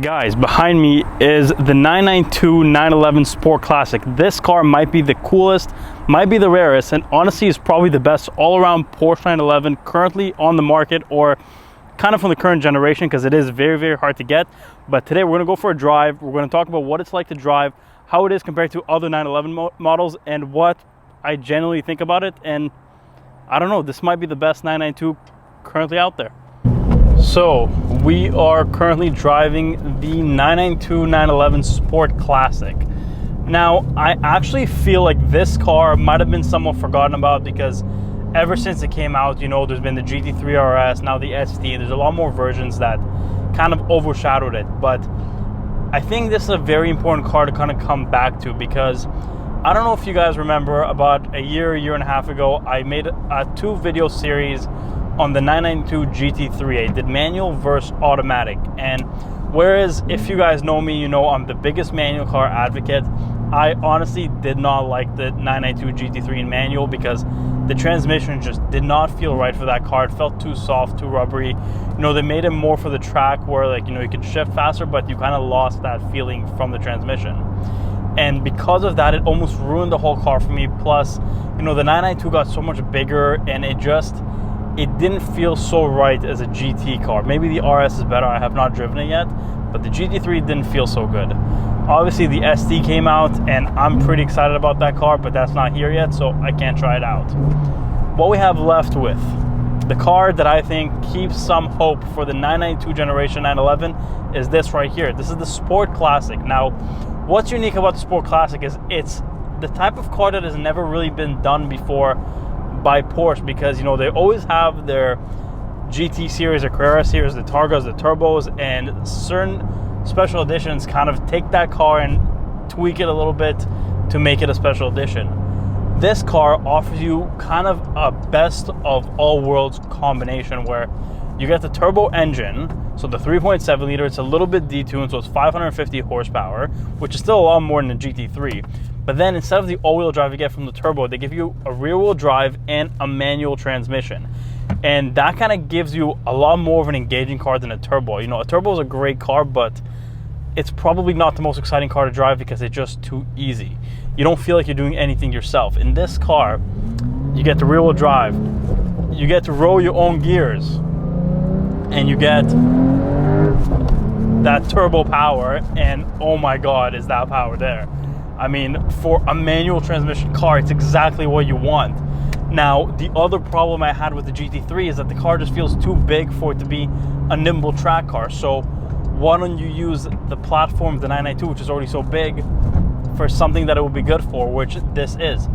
Guys, behind me is the 992 911 Sport Classic. This car might be the coolest, might be the rarest, and honestly is probably the best all-around Porsche 911 currently on the market, or kind of from the current generation, because it is very, very hard to get. But today we're going to go for a drive. We're going to talk about what it's like to drive, how it is compared to other 911 models, and what I genuinely think about it. And I don't know, this might be the best 992 currently out there. So we are currently driving the 992 911 Sport Classic. Now, I actually feel like this car might have been somewhat forgotten about, because ever since it came out, you know, there's been the GT3 RS, now the ST. There's a lot more versions that kind of overshadowed it. But I think this is a very important car to kind of come back to, because I don't know if you guys remember, about a year and a half ago, I made a 2-video series on the 992 GT3. I did manual versus automatic. And whereas if you guys know me, you know I'm the biggest manual car advocate, I honestly did not like the 992 GT3 in manual, because the transmission just did not feel right for that car. It felt too soft, too rubbery. You know, they made it more for the track where, like, you know, you could shift faster, but you kind of lost that feeling from the transmission. And because of that, it almost ruined the whole car for me. Plus, you know, the 992 got so much bigger, and it didn't feel so right as a GT car. Maybe the RS is better. I have not driven it yet, but the GT3 didn't feel so good. Obviously, the ST came out, and I'm pretty excited about that car, but that's not here yet, so I can't try it out. What we have left with the car that I think keeps some hope for the 992 generation 911 is this right here. This is the Sport Classic. Now, what's unique about the Sport Classic is it's the type of car that has never really been done before by Porsche, because, you know, they always have their GT series, their Carrera series, the Targas, the Turbos, and certain special editions kind of take that car and tweak it a little bit to make it a special edition. This car offers you kind of a best of all worlds combination, where you get the turbo engine, so the 3.7 liter, it's a little bit detuned, so it's 550 horsepower, which is still a lot more than the GT3. But then instead of the all-wheel drive you get from the turbo, they give you a rear-wheel drive and a manual transmission. And that kind of gives you a lot more of an engaging car than a turbo. You know, a turbo is a great car, but it's probably not the most exciting car to drive because it's just too easy. You don't feel like you're doing anything yourself. In this car, you get the rear-wheel drive, you get to roll your own gears, and you get that turbo power, and oh my God, is that power there. I mean, for a manual transmission car, it's exactly what you want. Now, the other problem I had with the GT3 is that the car just feels too big for it to be a nimble track car. So why don't you use the platform of the 992, which is already so big, for something that it would be good for, which this is.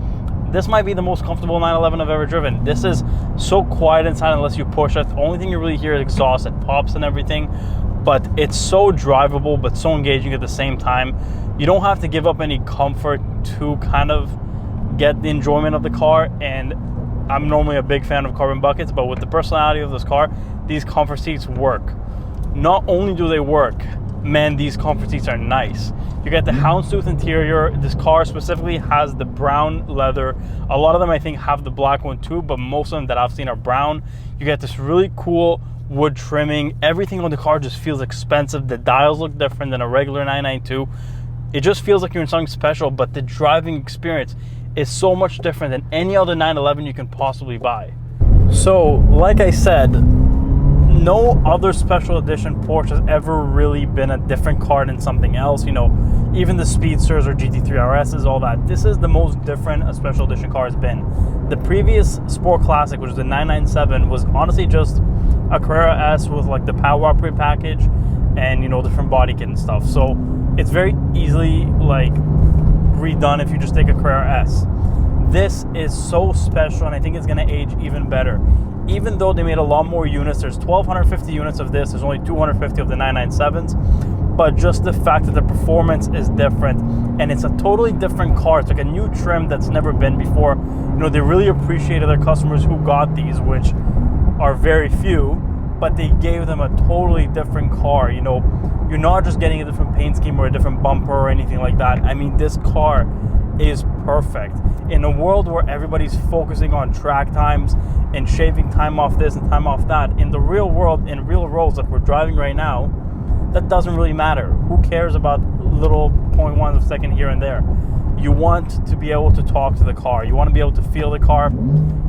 This might be the most comfortable 911 I've ever driven. This is so quiet inside unless you push it. The only thing you really hear is exhaust. It pops and everything, but it's so drivable but so engaging at the same time. You don't have to give up any comfort to kind of get the enjoyment of the car. And I'm normally a big fan of carbon buckets, but with the personality of this car, these comfort seats work. Not only do they work, man, these comfort seats are nice. You get the houndstooth interior. This car specifically has the brown leather. A lot of them I think have the black one too, but most of them that I've seen are brown. You get this really cool wood trimming. Everything on the car just feels expensive. The dials look different than a regular 992. It just feels like you're in something special, but the driving experience is so much different than any other 911 you can possibly buy. So, like I said, no other special edition Porsche has ever really been a different car than something else. You know, even the Speedsters or GT3 RSs, all that. This is the most different a special edition car has been. The previous Sport Classic, which was the 997, was honestly just a Carrera S with like the power upgrade package and, you know, different body kit and stuff. So it's very easily like redone if you just take a Carrera S. This is so special, and I think it's going to age even better. Even though they made a lot more units, there's 1,250 units of this, there's only 250 of the 997s, but just the fact that the performance is different, and it's a totally different car. It's like a new trim that's never been before. You know, they really appreciated their customers who got these, which are very few, but they gave them a totally different car. You know, you're not just getting a different paint scheme or a different bumper or anything like that. I mean, this car is perfect. In a world where everybody's focusing on track times and shaving time off this and time off that, in the real world, in real roads like we're driving right now, that doesn't really matter. Who cares about little 0.1 of a second here and there? You want to be able to talk to the car. You want to be able to feel the car.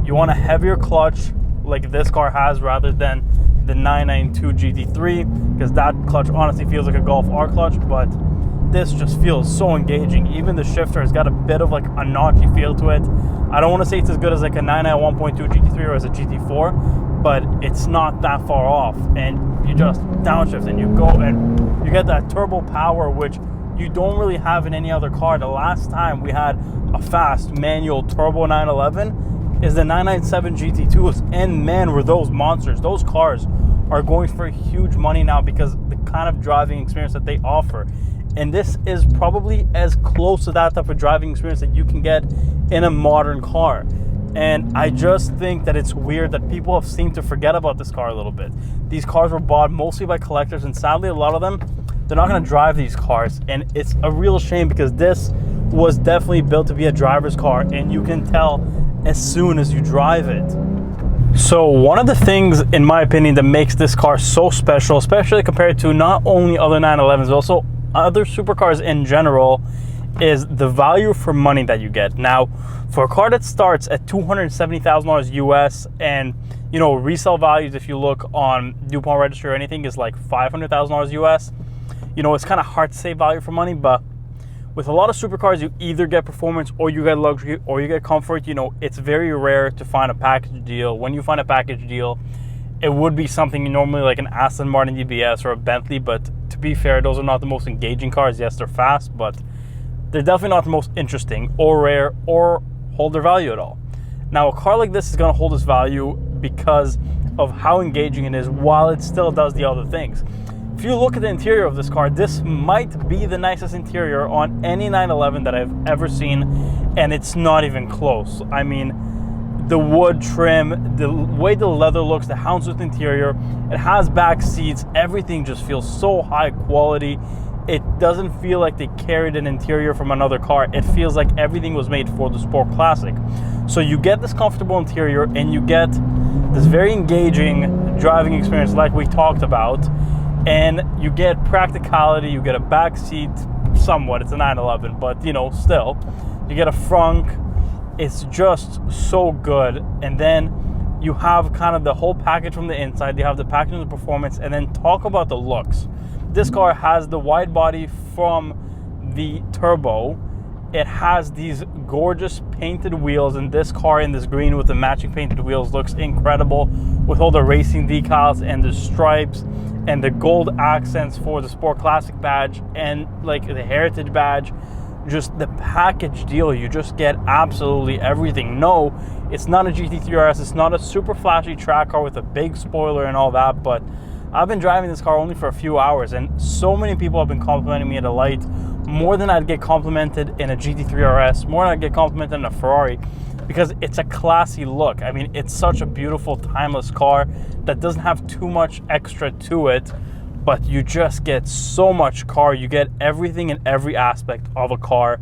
You want a heavier clutch like this car has rather than the 992 GT3, because that clutch honestly feels like a Golf R clutch, but this just feels so engaging. Even the shifter has got a bit of like a notchy feel to it. I don't want to say it's as good as like a 991.2 GT3 or as a GT4, but it's not that far off. And you just downshift and you go and you get that turbo power, which you don't really have in any other car. The last time we had a fast manual turbo 911 is the 997 GT2s, and man, were those monsters. Those cars are going for huge money now because the kind of driving experience that they offer. And this is probably as close to that type of driving experience that you can get in a modern car. And I just think that it's weird that people have seemed to forget about this car a little bit. These cars were bought mostly by collectors, and sadly a lot of them, they're not going to drive these cars. And it's a real shame because this was definitely built to be a driver's car, and you can tell as soon as you drive it. So one of the things, in my opinion, that makes this car so special, especially compared to not only other 911s, but also other supercars in general, is the value for money that you get. Now, for a car that starts at $270,000 US, and you know, resale values, if you look on DuPont registry or anything, is like $500,000 US. You know, it's kind of hard to say value for money, but with a lot of supercars, you either get performance or you get luxury or you get comfort. You know, it's very rare to find a package deal. When you find a package deal, it would be something normally like an Aston Martin DBS or a Bentley, but to be fair, those are not the most engaging cars. Yes, they're fast, but they're definitely not the most interesting or rare or hold their value at all. Now, a car like this is going to hold its value because of how engaging it is while it still does the other things. If you look at the interior of this car, this might be the nicest interior on any 911 that I've ever seen, and it's not even close. I mean, the wood trim, the way the leather looks, the houndstooth interior, it has back seats, everything just feels so high quality. It doesn't feel like they carried an interior from another car. It feels like everything was made for the Sport Classic. So you get this comfortable interior and you get this very engaging driving experience like we talked about, and you get practicality, you get a back seat, somewhat, it's a 911, but you know, still, you get a frunk. It's just so good. And then you have kind of the whole package from the inside, you have the package of the performance, and then talk about the looks. This car has the wide body from the Turbo. It has these gorgeous painted wheels, and this car in this green with the matching painted wheels looks incredible with all the racing decals and the stripes and the gold accents for the Sport Classic badge and like the Heritage badge. Just the package deal, you just get absolutely everything. No, it's not a GT3 RS, it's not a super flashy track car with a big spoiler and all that, but I've been driving this car only for a few hours, and so many people have been complimenting me at a light, more than I'd get complimented in a GT3 RS, more than I'd get complimented in a Ferrari, because it's a classy look. I mean, it's such a beautiful, timeless car that doesn't have too much extra to it, but you just get so much car. You get everything in every aspect of a car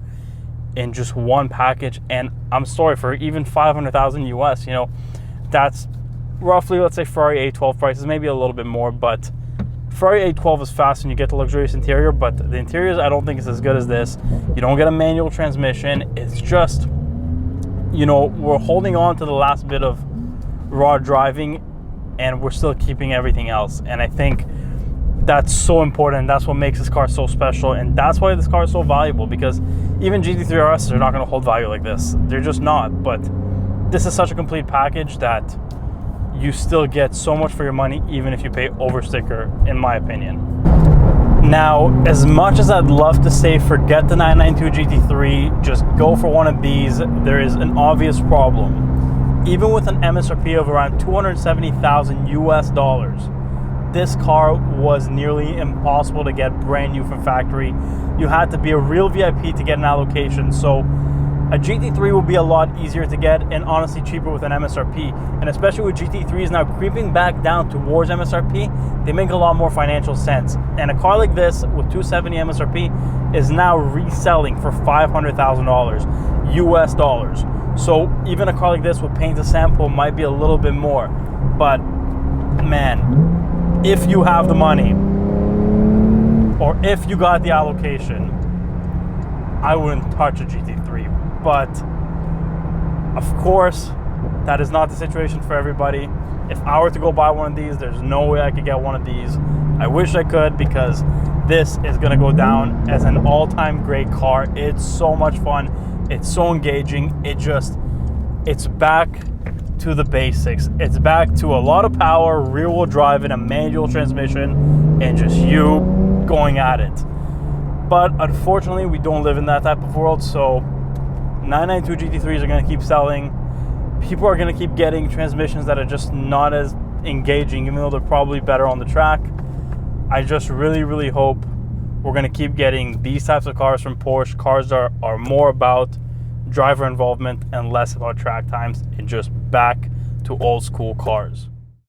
in just one package. And I'm sorry, for even 500,000 US, you know, that's roughly, let's say, Ferrari A12 prices, maybe a little bit more, but Ferrari A12 is fast and you get the luxurious interior, but the interiors I don't think is as good as this. You don't get a manual transmission. It's just, you know, we're holding on to the last bit of raw driving and we're still keeping everything else. And I think that's so important. That's what makes this car so special, and that's why this car is so valuable, because even GT3 RS are not going to hold value like this. They're just not. But this is such a complete package that you still get so much for your money, even if you pay over sticker, in my opinion. Now, as much as I'd love to say forget the 992 GT3, just go for one of these, there is an obvious problem. Even with an MSRP of around $270,000 US, this car was nearly impossible to get brand new from factory. You had to be a real VIP to get an allocation. So a GT3 will be a lot easier to get and honestly cheaper with an MSRP. And especially with GT3s now creeping back down towards MSRP, they make a lot more financial sense. And a car like this with 270 MSRP is now reselling for $500,000 US dollars. So even a car like this with paint to sample might be a little bit more. But man, if you have the money, or if you got the allocation, I wouldn't touch a GT3. But of course, that is not the situation for everybody. If I were to go buy one of these, there's no way I could get one of these. I wish I could, because this is gonna go down as an all-time great car. It's so much fun. It's so engaging. It's back to the basics. It's back to a lot of power, rear-wheel drive, and a manual transmission, and just you going at it. But unfortunately, we don't live in that type of world, so 992 GT3s are gonna keep selling. People are gonna keep getting transmissions that are just not as engaging, even though they're probably better on the track. I just really hope we're gonna keep getting these types of cars from Porsche. Cars are more about driver involvement and less about track times, and just back to old school cars.